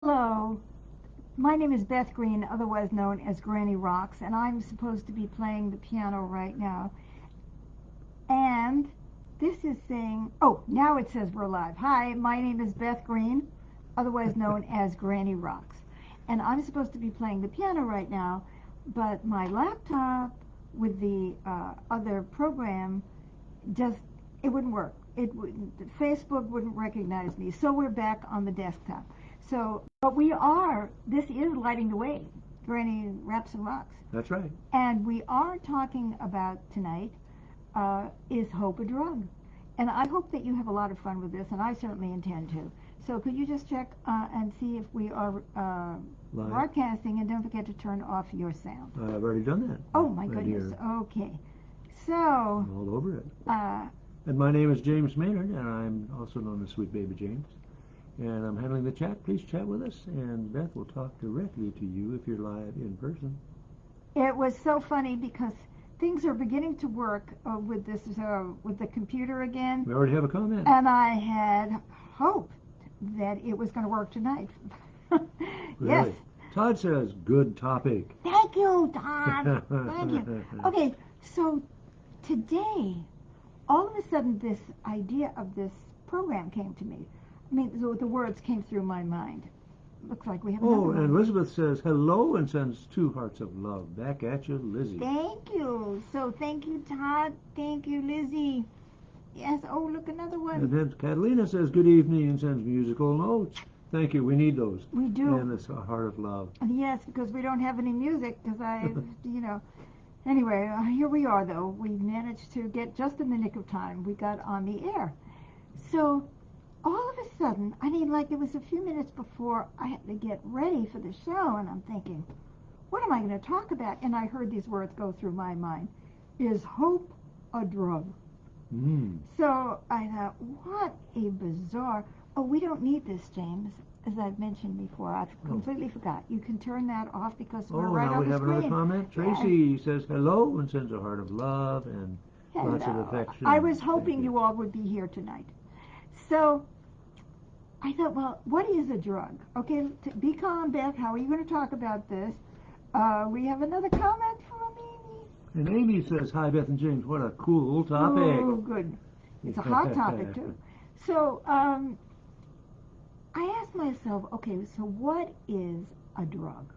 Hello, my name is Beth Green, otherwise known as Granny Rocks, and I'm supposed to be playing the piano right now. And this is saying, oh, now it says we're live. Hi, my name is Beth Green, otherwise known as Granny Rocks, and I'm supposed to be playing the piano right now, but my laptop with the other program just it wouldn't work. Facebook wouldn't recognize me, so we're back on the desktop. So, but we are. This is Lighting the Way, Granny Raps and Rocks, That's right. and we are talking about tonight. Is hope a drug? And I hope that you have a lot of fun with this, and I certainly intend to. So, could you just check and see if we are broadcasting, and don't forget to turn off your sound. I've already done that. Oh my right goodness. Here. Okay. So. I'm all over it. And my name is James Maynard, and I'm also known as Sweet Baby James. And I'm handling the chat. Please chat with us, and Beth will talk directly to you if you're live in person. It was so funny because things are beginning to work with the computer again. We already have a comment. And I had hoped that it was going to work tonight. Yes. Really? Todd says, good topic. Thank you, Todd. Thank you. Okay, so today, all of a sudden, this idea of this program came to me. I mean, the words came through my mind. Looks like we have another one. And Elizabeth says hello and sends 2 hearts of love. Back at you, Lizzie. Thank you. So thank you, Todd. Thank you, Lizzie. Yes. Oh, look, another one. And then Catalina says good evening and sends musical notes. Thank you. We need those. We do. And it's a heart of love. Yes, because we don't have any music. Because Anyway, here we are, though. We managed to get just in the nick of time. We got on the air. So all of a sudden, I mean, like it was a few minutes before I had to get ready for the show, and I'm thinking, what am I going to talk about? And I heard these words go through my mind. Is hope a drug? So I thought, what a bizarre... Oh, we don't need this, James, as I've mentioned before. I've completely forgot. You can turn that off because we're right on the screen. Oh, now we have another comment. Tracy says hello and sends a heart of love and lots of affection. I was hoping you all would be here tonight. So I thought, well, what is a drug? Okay, be calm, Beth. How are you going to talk about this? We have another comment from Amy. And Amy says, hi, Beth and James. What a cool topic. Oh, good. It's a hot topic, too. So I asked myself, okay, so what is a drug?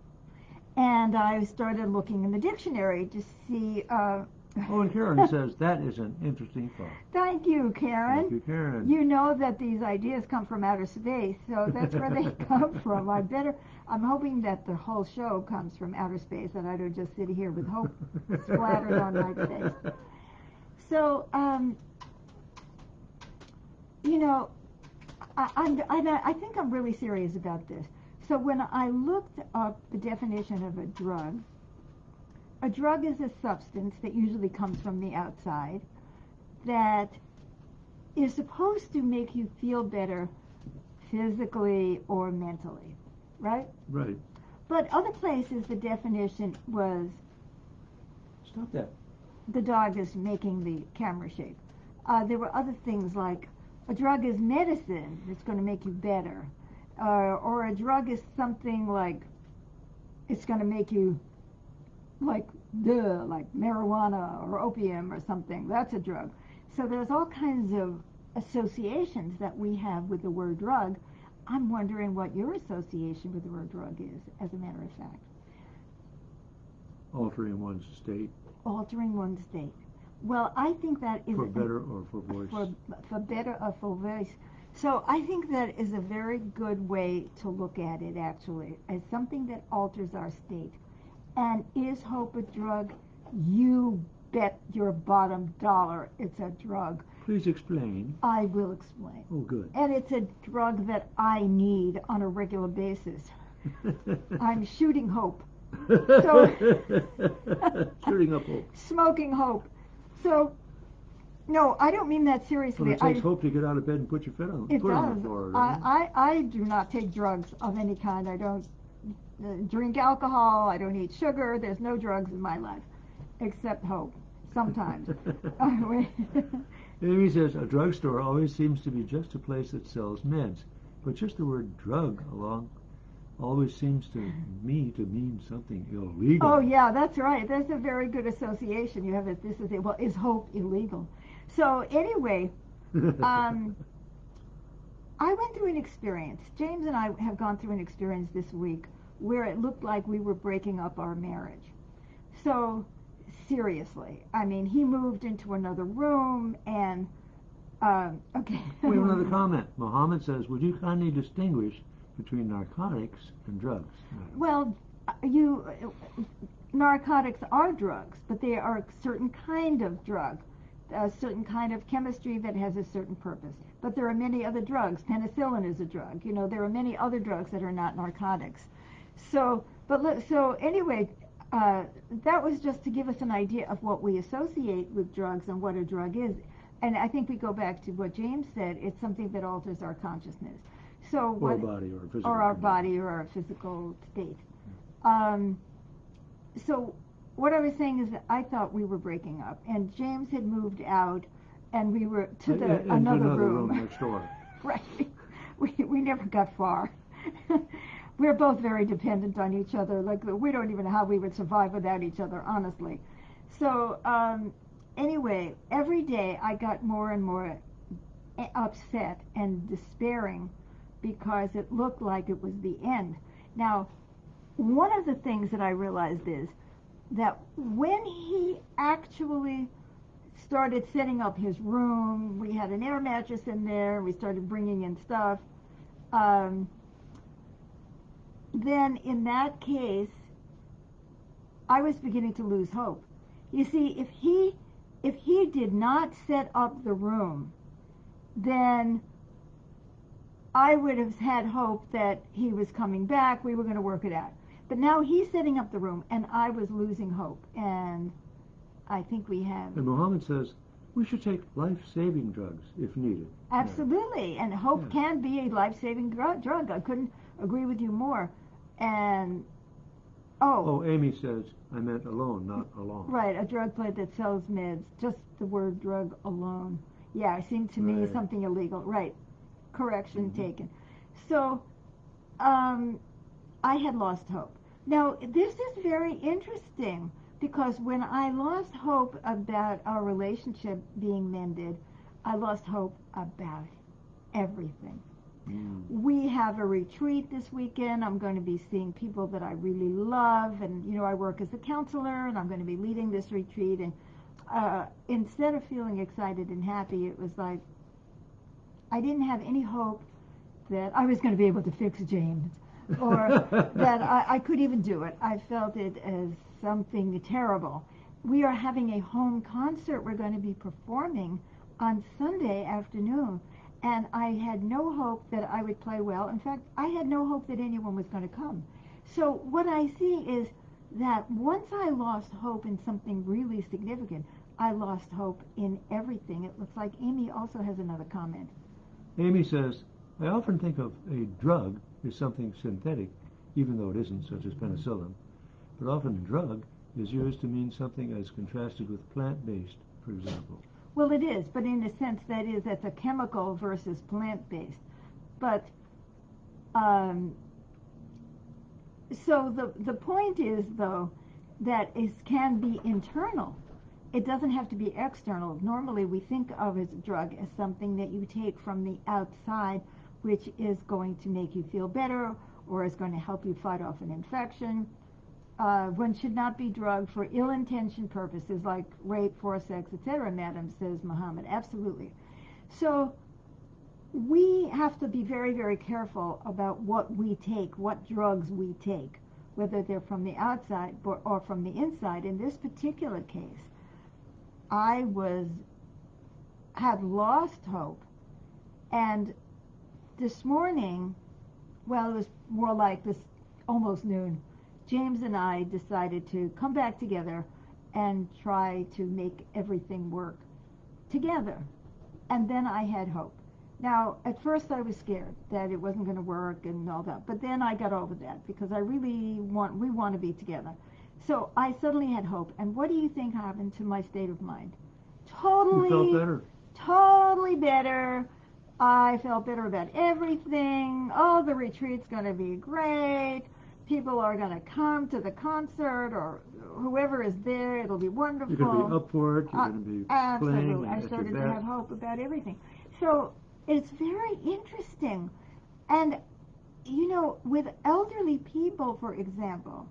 And I started looking in the dictionary to see... and Karen says, that is an interesting thought. Thank you, Karen. Thank you, Karen. You know that these ideas come from outer space, so that's where they come from. I'm hoping that the whole show comes from outer space, and I don't just sit here with hope splattered on my face. So, I think I'm really serious about this. So when I looked up the definition of a drug is a substance that usually comes from the outside that is supposed to make you feel better physically or mentally, right? Right. But other places the definition was... Stop that. The dog is making the camera shape. There were other things like a drug is medicine that's going to make you better. Or a drug is something like it's going to make you like marijuana or opium or something. That's a drug. So there's all kinds of associations that we have with the word drug. I'm wondering what your association with the word drug is, as a matter of fact. Altering one's state. Altering one's state. Well, I think that is... For better or for worse. For better or for worse. So I think that is a very good way to look at it, actually, as something that alters our state. And is hope a drug? You bet your bottom dollar it's a drug. Please explain. I will explain. Oh, good. And it's a drug that I need on a regular basis. I'm shooting hope. Shooting up hope. Smoking hope. So, no, I don't mean that seriously. Well, it takes hope to get out of bed and put your foot on the floor. I do not take drugs of any kind. I don't drink alcohol. I don't eat sugar. There's no drugs in my life, except hope. Sometimes. Amy says, a drugstore always seems to be just a place that sells meds. But just the word drug along always seems to me to mean something illegal. Oh yeah, that's right. That's a very good association. You have it. This is it. Well, is hope illegal? So anyway, um, I went through an experience. James and I have gone through an experience this week where it looked like we were breaking up our marriage. So seriously, I mean, he moved into another room, and okay. We have another comment. Mohammed says, would you kindly distinguish between narcotics and drugs? Well, narcotics are drugs, but they are a certain kind of drug, a certain kind of chemistry that has a certain purpose. But there are many other drugs. Penicillin is a drug. You know, there are many other drugs that are not narcotics. So, so anyway, that was just to give us an idea of what we associate with drugs and what a drug is. And I think we go back to what James said. It's something that alters our consciousness. So or body or physical. Or our body or our physical state. So what I was saying is that I thought we were breaking up, and James had moved out, and we were to another room next door. Right. We never got far. We're both very dependent on each other. Like, we don't even know how we would survive without each other, honestly. So anyway, every day I got more and more upset and despairing because it looked like it was the end. Now, one of the things that I realized is that when he actually started setting up his room, we had an air mattress in there, we started bringing in stuff, then in that case, I was beginning to lose hope. You see, if he did not set up the room, then I would have had hope that he was coming back, we were going to work it out. But now he's setting up the room, and I was losing hope, and I think we have... And Muhammad says, we should take life-saving drugs if needed. Absolutely, and hope can be a life-saving drug. I couldn't agree with you more. And, Oh, Amy says, I meant alone, not alone. Right, a drug plate that sells meds, just the word drug alone. Yeah, it seemed to me something illegal. Right, correction taken. So, I had lost hope. Now, this is very interesting because when I lost hope about our relationship being mended, I lost hope about everything. We have a retreat this weekend. I'm going to be seeing people that I really love, and you know, I work as a counselor, and I'm going to be leading this retreat. And instead of feeling excited and happy, it was like I didn't have any hope that I was going to be able to fix James, or that I could even do it. I felt it as something terrible. We are having a home concert we're going to be performing on Sunday afternoon, and I had no hope that I would play well. In fact, I had no hope that anyone was going to come. So what I see is that once I lost hope in something really significant, I lost hope in everything. It looks like Amy also has another comment. Amy says, I often think of a drug as something synthetic, even though it isn't, such as penicillin. But often drug is used to mean something as contrasted with plant-based, for example. Well, it is, but in a sense that's a chemical versus plant-based. But so the point is, though, that it can be internal. It doesn't have to be external. Normally we think of as a drug as something that you take from the outside, which is going to make you feel better or is going to help you fight off an infection. One should not be drugged for ill-intentioned purposes like rape, forced sex, etc., madam, says Muhammad. Absolutely. So we have to be very, very careful about what we take, what drugs we take, whether they're from the outside or from the inside. In this particular case, I had lost hope, and this morning, well, it was more like this almost noon, James and I decided to come back together and try to make everything work together. And then I had hope. Now, at first I was scared that it wasn't going to work and all that, but then I got over that because we want to be together. So I suddenly had hope. And what do you think happened to my state of mind? You felt better. Totally better. I felt better about everything. Oh, the retreat's going to be great. People are going to come to the concert, or whoever is there. It'll be wonderful. You're going to be up for it. You're going to be Absolutely. playing I at your started to best. have hope about everything. So it's very interesting. And, you know, with elderly people, for example,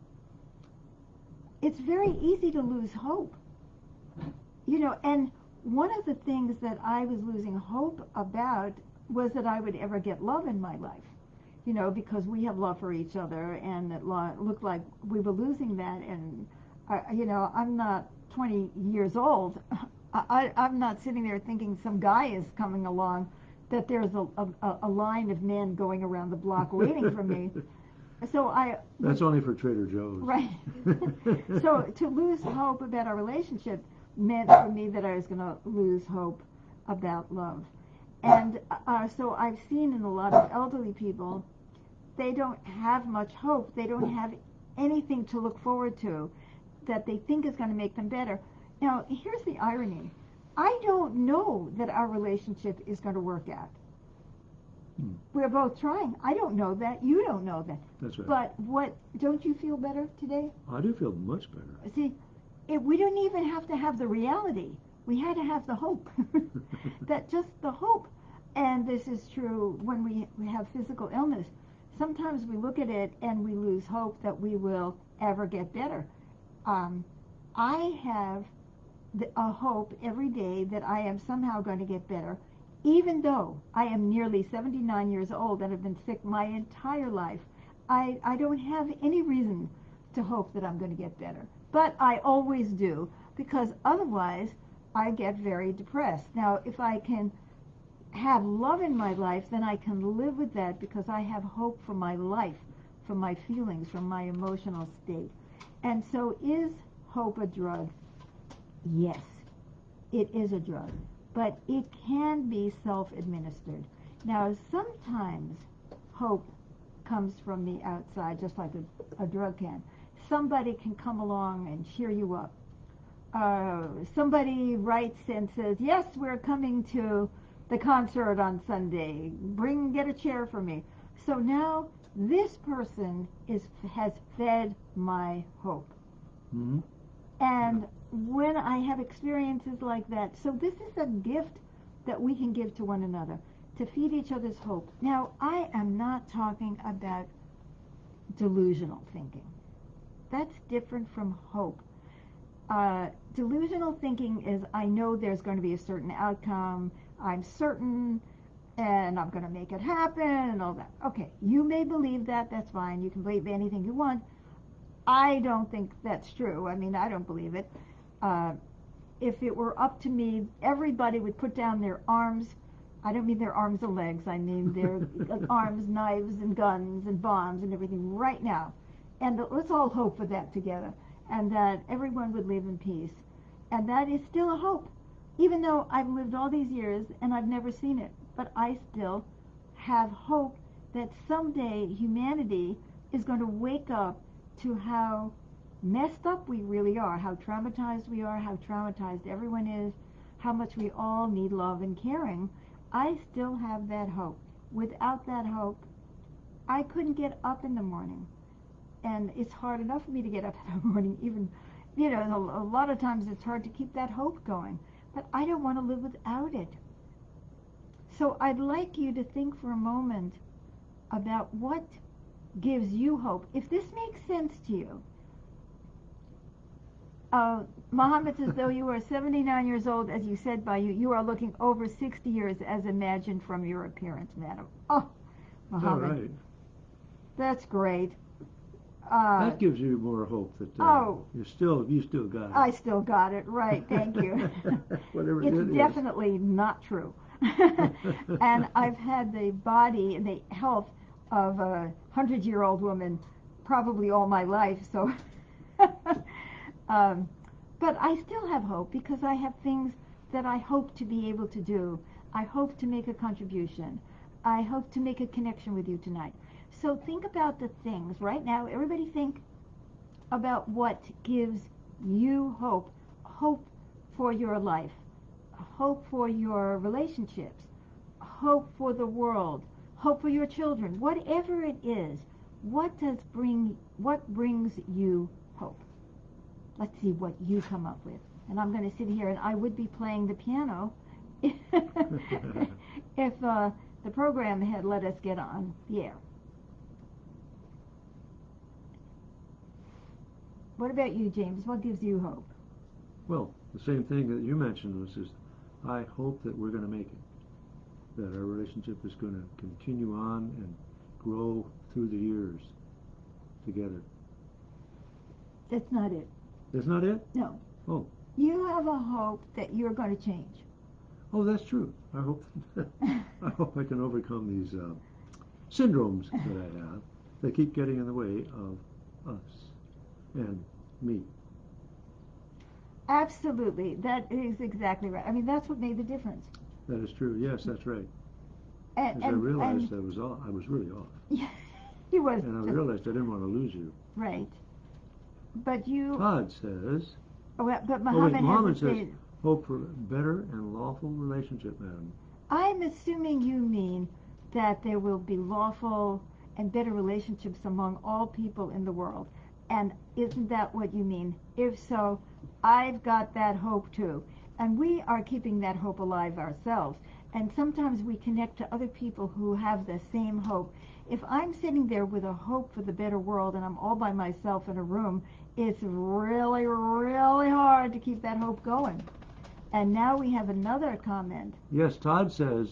it's very easy to lose hope. You know, and one of the things that I was losing hope about was that I would ever get love in my life. You know, because we have love for each other, and it looked like we were losing that. And, you know, I'm not 20 years old. I'm not sitting there thinking some guy is coming along, that there's a line of men going around the block waiting for me. So That's only for Trader Joe's. Right. So to lose hope about our relationship meant for me that I was going to lose hope about love. And so I've seen in a lot of elderly people, they don't have much hope. They don't have anything to look forward to that they think is going to make them better. Now, here's the irony. I don't know that our relationship is going to work out. We're both trying. I don't know that. You don't know that. That's right. But don't you feel better today? I do feel much better. See, we didn't even have to have the reality. We had to have the hope. That just the hope. And this is true when we have physical illness. Sometimes we look at it and we lose hope that we will ever get better. I have a hope every day that I am somehow going to get better, even though I am nearly 79 years old and have been sick my entire life. I don't have any reason to hope that I'm going to get better. But I always do, because otherwise I get very depressed. Now, if I can have love in my life, then I can live with that, because I have hope for my life, for my feelings, for my emotional state. And so is hope a drug? Yes, it is a drug, but it can be self-administered. Now, sometimes hope comes from the outside, just like a drug can. Somebody can come along and cheer you up. Somebody writes and says, yes, we're coming to the concert on Sunday. Get a chair for me. So now this person has fed my hope. Mm-hmm. And when I have experiences like that, so this is a gift that we can give to one another, to feed each other's hope. Now, I am not talking about delusional thinking. That's different from hope. Delusional thinking is, I know there's going to be a certain outcome, I'm certain, and I'm going to make it happen, and all that. Okay, you may believe that, that's fine. You can believe anything you want. I don't think that's true. I mean, I don't believe it. If it were up to me, everybody would put down their arms. I don't mean their arms and legs. I mean their arms, knives, and guns, and bombs, and everything right now. And let's all hope for that together. And that everyone would live in peace. And that is still a hope. Even though I've lived all these years and I've never seen it. But I still have hope that someday humanity is going to wake up to how messed up we really are, how traumatized we are, how traumatized everyone is, how much we all need love and caring. I still have that hope. Without that hope, I couldn't get up in the morning. And it's hard enough for me to get up in the morning, even, you know, a lot of times it's hard to keep that hope going. But I don't want to live without it. So I'd like you to think for a moment about what gives you hope. If this makes sense to you, Muhammad says, though you are 79 years old, as you said by you are looking over 60 years as imagined from your appearance, madam. Oh, Muhammad. All right. That's great. That gives you more hope that you still got it. I still got it, right, thank you. Whatever it's it is. definitely not true. And I've had the body and the health of a 100-year-old woman probably all my life, so but I still have hope, because I have things that I hope to be able to do. I hope to make a contribution. I hope to make a connection with you tonight. So think about the things right now. Everybody think about what gives you hope. Hope for your life. Hope for your relationships. hope for the world, hope for your children, whatever it is, what brings you hope? Let's see what you come up with. And I'm going to sit here, and I would be playing the piano if the program had let us get on the air. What about you, James? What gives you hope? Well, the same thing that you mentioned was I hope that we're going to make it, that our relationship is going to continue on and grow through the years together. That's not it. That's not it? No. Oh. You have a hope that you're going to change. Oh, that's true. I hope I can overcome these syndromes that I have that keep getting in the way of us and me. Absolutely. That is exactly right. I mean, that's what made the difference. That is true. Yes, that's right. And I realized I was really off. Yeah, he was. And I realized I didn't want to lose you. Right. But you... Todd says... But Muhammad says, hope for better and lawful relationship, madam. I'm assuming you mean that there will be lawful and better relationships among all people in the world. And isn't that what you mean? If so, I've got that hope too. And we are keeping that hope alive ourselves. And sometimes we connect to other people who have the same hope. If I'm sitting there with a hope for the better world and I'm all by myself in a room, it's really, really hard to keep that hope going. And now we have another comment. Yes, Todd says,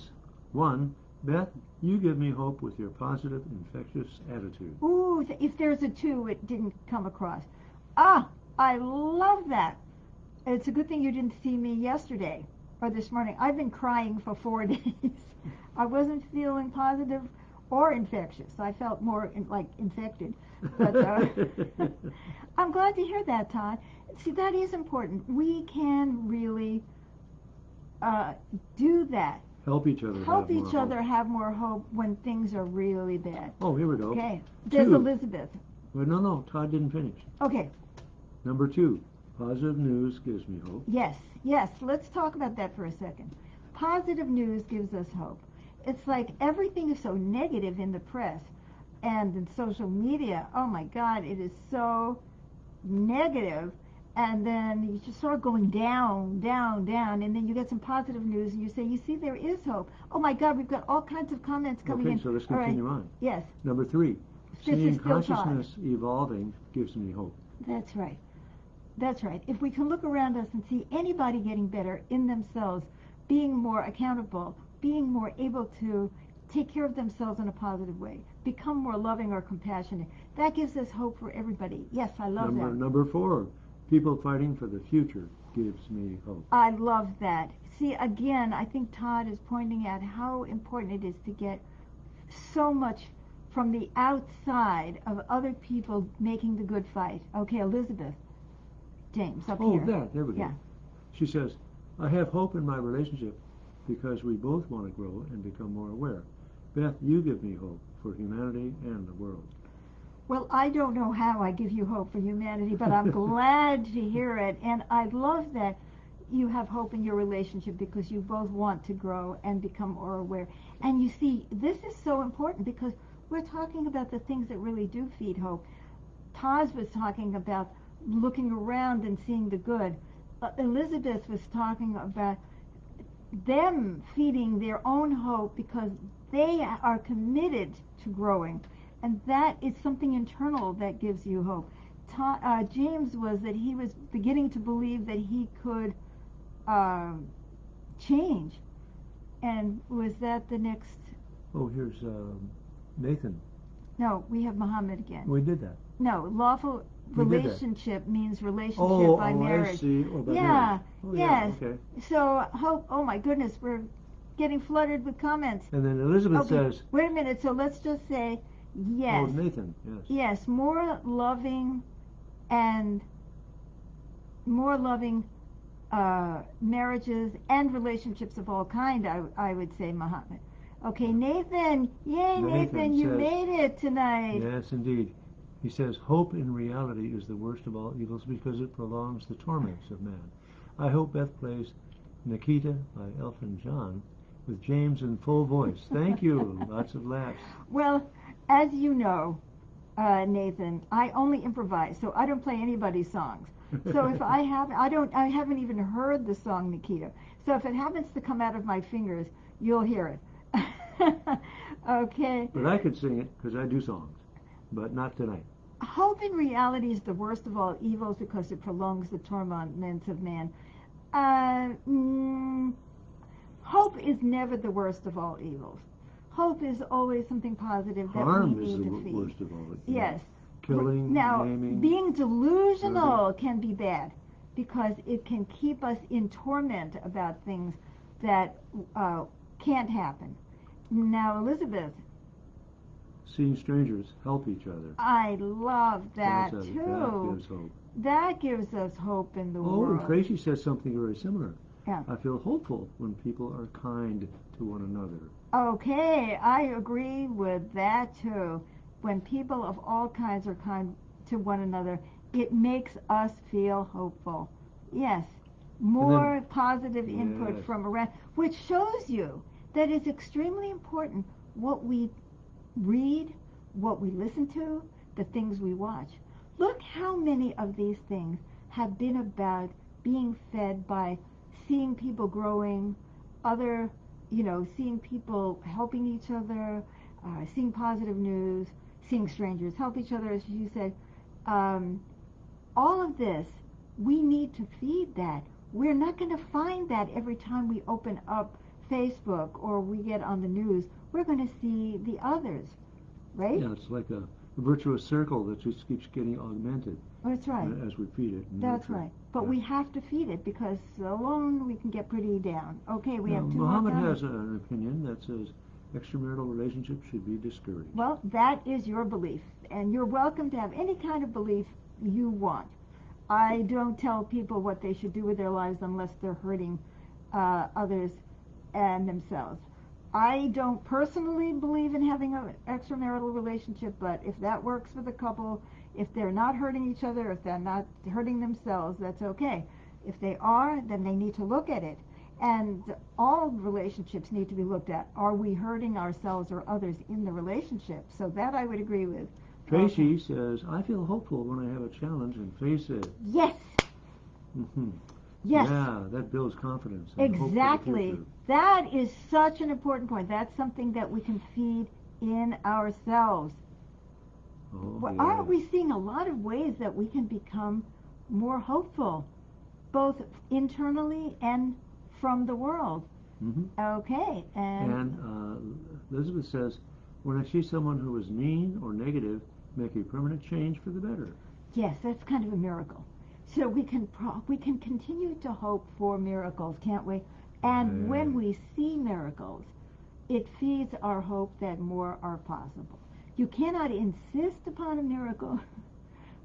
1, Beth, you give me hope with your positive, infectious attitude. Ooh, if there's a 2, it didn't come across. Ah, I love that. It's a good thing you didn't see me yesterday or this morning. I've been crying for 4 days. I wasn't feeling positive or infectious. I felt more like infected. But I'm glad to hear that, Todd. See, that is important. We can really do that. Help each other. Have more hope when things are really bad. Oh, here we go. Okay. There's 2. Elizabeth. Well, no, Todd didn't finish. Okay. Number 2, positive news gives me hope. Yes. Let's talk about that for a second. Positive news gives us hope. It's like everything is so negative in the press and in social media. Oh my God, it is so negative. And then you just start going down, and then you get some positive news, and you say, you see, there is hope. Oh my God, we've got all kinds of comments coming in. Okay, so let's continue on. Yes. Number 3, This seeing is still consciousness evolving gives me hope. That's right. If we can look around us and see anybody getting better in themselves, being more accountable, being more able to take care of themselves in a positive way, become more loving or compassionate, that gives us hope for everybody. Yes, I love that. Number 4, people fighting for the future gives me hope. I love that. See, again, I think Todd is pointing out how important it is to get so much from the outside of other people making the good fight. Okay, Elizabeth. James, up here. Oh, there we go. Yeah. She says, I have hope in my relationship because we both want to grow and become more aware. Beth, you give me hope for humanity and the world. Well, I don't know how I give you hope for humanity, but I'm glad to hear it. And I love that you have hope in your relationship because you both want to grow and become more aware. And you see, this is so important because we're talking about the things that really do feed hope. Taz was talking about looking around and seeing the good. Elizabeth was talking about them feeding their own hope because they are committed to growing. And that is something internal that gives you hope. James was that he was beginning to believe that he could change. And was that the next? Oh, here's Nathan. No, we have Muhammad again. We did that. No, lawful relationship means relationship by marriage. I see. Oh, by yeah, marriage. Oh, yes. Yeah, okay. So hope. Oh my goodness, we're getting flooded with comments. And then Elizabeth says. Wait a minute. So let's just say yes. Oh, Nathan. Yes. Yes, more loving marriages and relationships of all kind. I would say, Muhammad. Okay, Nathan. Yay, Nathan, you made it tonight. Yes, indeed. He says, hope in reality is the worst of all evils because it prolongs the torments of man. I hope Beth plays Nikita by Elton John with James in full voice. Thank you. Lots of laughs. Well, as you know, Nathan, I only improvise, so I don't play anybody's songs. So if I haven't even heard the song, Nikita. So if it happens to come out of my fingers, you'll hear it. Okay. But I could sing it because I do songs, but not tonight. Hope in reality is the worst of all evils because it prolongs the torments of man. Uh, mm, Hope is never the worst of all evils. Hope is always something positive that Harm we is need the to feed. worst of all. Yes. Killing, Now, maiming. being delusional can be bad because it can keep us in torment about things that can't happen. Now, Elizabeth, Seeing strangers help each other. I love that That too. gives hope. That gives us hope in the Oh, and world. Tracy says something very similar. Yeah. I feel hopeful when people are kind to one another. Okay, I agree with that too. When people of all kinds are kind to one another, it makes us feel hopeful. Yes, more positive input Yes. from around, which shows you that it's extremely important what we read, what we listen to, the things we watch. Look how many of these things have been about being fed by seeing people growing, other, seeing people helping each other, seeing positive news, seeing strangers help each other, as you said. Um, all of this, we need to feed that. We're not going to find that every time we open up Facebook or we get on the news. We're going to see the others, right? Yeah, it's like a virtuous circle that just keeps getting augmented. That's right. As we feed it. That's right. But we have to feed it because alone we can get pretty down. Okay, we have two Muhammad more has comments. an opinion that says extramarital relationships should be discouraged. Well, that is your belief, and you're welcome to have any kind of belief you want. I don't tell people what they should do with their lives unless they're hurting others and themselves. I don't personally believe in having an extramarital relationship, but if that works for the couple, if they're not hurting each other, if they're not hurting themselves, that's okay. If they are, then they need to look at it. And all relationships need to be looked at. Are we hurting ourselves or others in the relationship? So that I would agree with. Tracy says, I feel hopeful when I have a challenge and face it. Yes. Mm-hmm. Yes. Yeah, that builds confidence. And Exactly. That is such an important point. That's something that we can feed in ourselves. Aren't we seeing a lot of ways that we can become more hopeful, both internally and from the world? Mm-hmm. Okay. And Elizabeth says, when I see someone who is mean or negative, make a permanent change for the better. Yes, that's kind of a miracle. So we can continue to hope for miracles, can't we? And when we see miracles, it feeds our hope that more are possible. You cannot insist upon a miracle,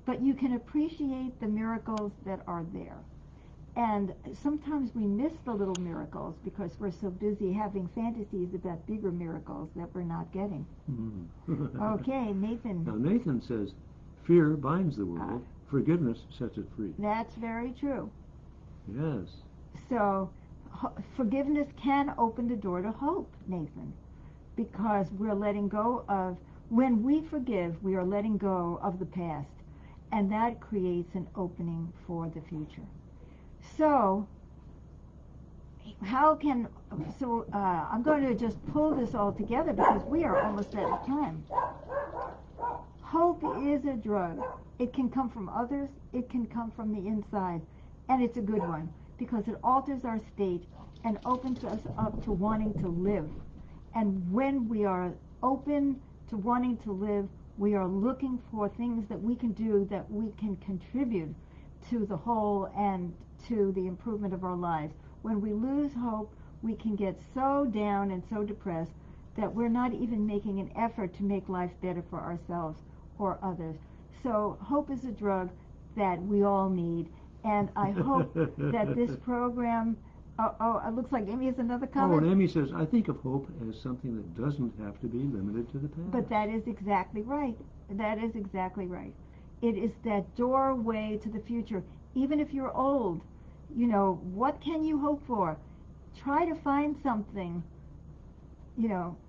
but you can appreciate the miracles that are there. And sometimes we miss the little miracles because we're so busy having fantasies about bigger miracles that we're not getting. Mm-hmm. Okay, Nathan. Now Nathan says, fear binds the world, forgiveness sets it free. That's very true. Yes. So forgiveness can open the door to hope, Nathan, because we're letting go of, when we forgive, we are letting go of the past, and that creates an opening for the future. So I'm going to just pull this all together because we are almost out of time. Hope is a drug. It can come from others, it can come from the inside, and it's a good one because it alters our state and opens us up to wanting to live. And when we are open to wanting to live, we are looking for things that we can do that we can contribute to the whole and to the improvement of our lives. When we lose hope, we can get so down and so depressed that we're not even making an effort to make life better for ourselves or others. So hope is a drug that we all need, and I hope that this program, it looks like Amy has another comment. Oh, and Amy says, I think of hope as something that doesn't have to be limited to the past. But that is exactly right. That is exactly right. It is that doorway to the future. Even if you're old, what can you hope for? Try to find something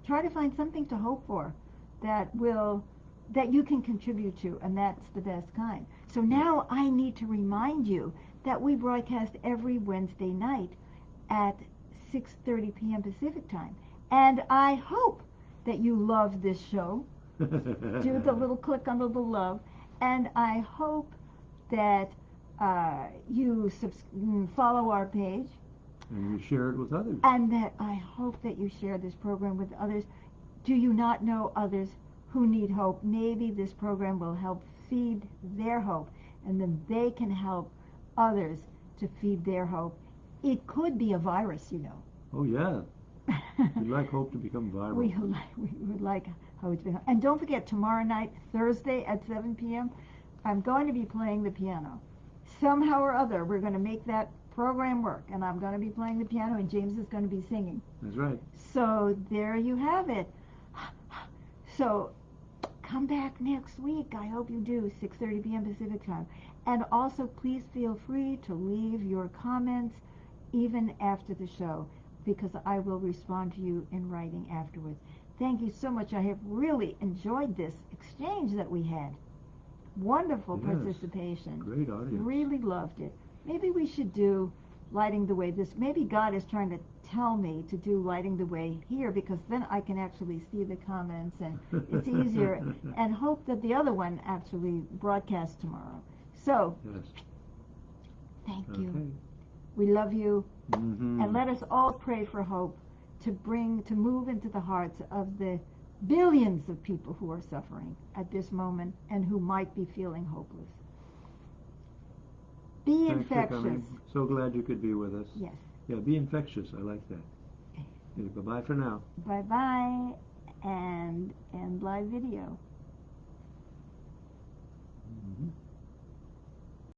try to find something to hope for that you can contribute to, and that's the best kind. So now I need to remind you that we broadcast every Wednesday night at 6:30 p.m. Pacific time. And I hope that you love this show. Do the little click on the little love. And I hope that you follow our page. And you share it with others. And that I hope that you share this program with others. Do you not know others who need hope? Maybe this program will help feed their hope, and then they can help others to feed their hope. It could be a virus, Oh, yeah. We'd like hope to become viral. We would like hope to become. And don't forget, tomorrow night, Thursday at 7 p.m., I'm going to be playing the piano. Somehow or other, we're going to make that program work, and I'm going to be playing the piano, and James is going to be singing. That's right. So there you have it. So come back next week. I hope you do, 6:30 p.m. Pacific time. And also, please feel free to leave your comments even after the show, because I will respond to you in writing afterwards. Thank you so much. I have really enjoyed this exchange that we had. Wonderful participation. Great audience. Really loved it. Maybe we should do Lighting the Way. Maybe God is trying to tell me to do Lighting the Way here, because then I can actually see the comments and it's easier, and hope that the other one actually broadcasts tomorrow. So, yes. Thank you. We love you, and let us all pray for hope to move into the hearts of the billions of people who are suffering at this moment and who might be feeling hopeless. Be Thanks infectious. for coming. So glad you could be with us. Yes. Yeah, be infectious. I like that. Okay, bye-bye for now. Bye-bye, and live video.